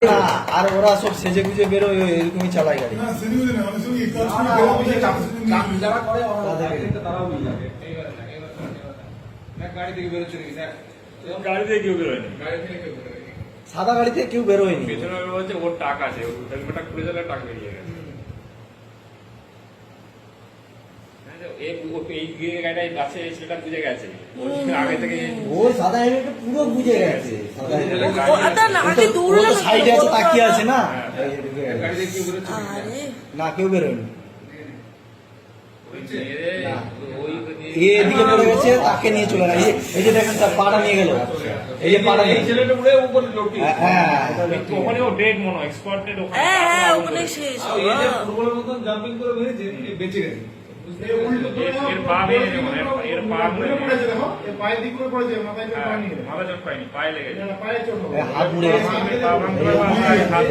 না, আর ওরা সব সেজে গুজে বেরোয় এরকমই চালায় গাড়ি। সাদা গাড়িতে কেউ বেরোয়নি। পেছনে বলছে ওর টাক আছে, হেলমেটটা খুলে দিলে টাক বেরিয়ে গেছে। এই গাড়িটা গাছে ছেলেটা বুঝে গেছে আগে থেকে। ওই সাদা হেলমেটটা পুরো বুঝে গেছে। সাইডে আছে, তাকিয়ে আছে না, না কেউ বেরোয়নি। এদিকে পড়ে গেছে, তাকে নিয়ে চলে গেছে। এই যে দেখেন তার পাটা নিয়ে গেল, এই যে পাটা নিয়ে ছেলেটা পুরো উপরে লোকটি। হ্যাঁ ওখানে ও ডেড মনে হয়, এক্সপার্টেড ওখানে। হ্যাঁ ওখানে শেষ। এই যে ফুটবলের মতন জাম্পিং করে বেরিয়েছে, বেঁচে গেছে। এর পা বেরিয়ে মানে এর পা পড়েছে, দেখো এর পায়ের দিক করে পড়েছে, মাথায় চোট পায়নি। মাথা চোট পায়নি, পায়ে লেগেছে। পায়ে চোট হবে। হাত মুড়ে গেছে। পা ভাঙতে পারে, হাত